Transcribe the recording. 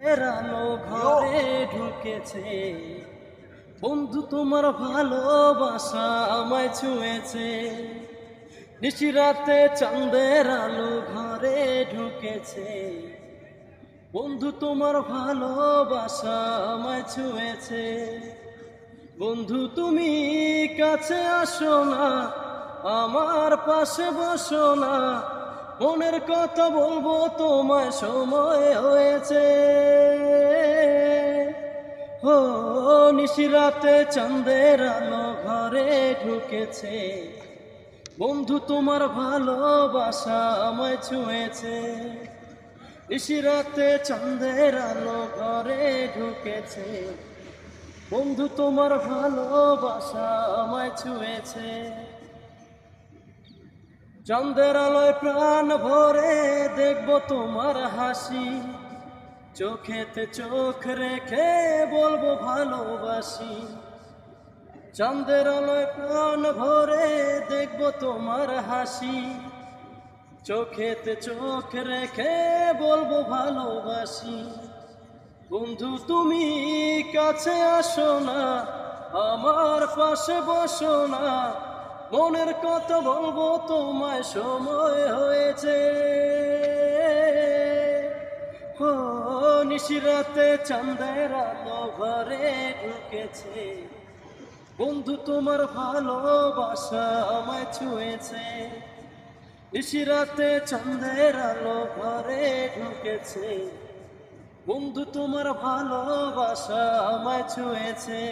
আলো ঘরে ঢুকেছে, বন্ধু তোমার ভালোবাসা আমায় ছুঁয়েছে। নিশিরাতে চাঁদের আলো ঘরে ঢুকেছে, বন্ধু তোমার ভালোবাসা আমায় ছুঁয়েছে। বন্ধু তুমি কাছে আসো না, আমার পাশে বসো না, মনের কথা বলবো তোমায় সময় হয়েছে। ও নিশিরাতে চাঁদের আলো ঘরে ঢুকেছে, বন্ধু তোমার ভালোবাসা আমায় ছুঁয়েছে। নিশিরাতে চাঁদের আলো ঘরে ঢুকেছে, বন্ধু তোমার ভালোবাসা আমায় ছুঁয়েছে। চাঁদের আলোয় প্রাণ ভরে দেখবো তোমার হাসি, চোখেতে চোখ রেখে বলবো ভালোবাসি। চাঁদের আলোয় প্রাণ ভরে দেখবো তোমার হাসি, চোখেতে চোখ রেখে বলবো ভালোবাসি। বন্ধু তুমি কাছে আসো না, আমার পাশে বসো না, মনের কথা বলবো তোমায় সময় হয়েছে। ও নিশিরাতে চাঁদের আলো ঘরে ঢুকেছে, বন্ধু তোমার ভালোবাসা আমায় ছুঁয়েছে। নিশিরাতে চাঁদের আলো ঘরে ঢুকেছে, বন্ধু তোমার ভালোবাসা আমায় ছুঁয়েছে।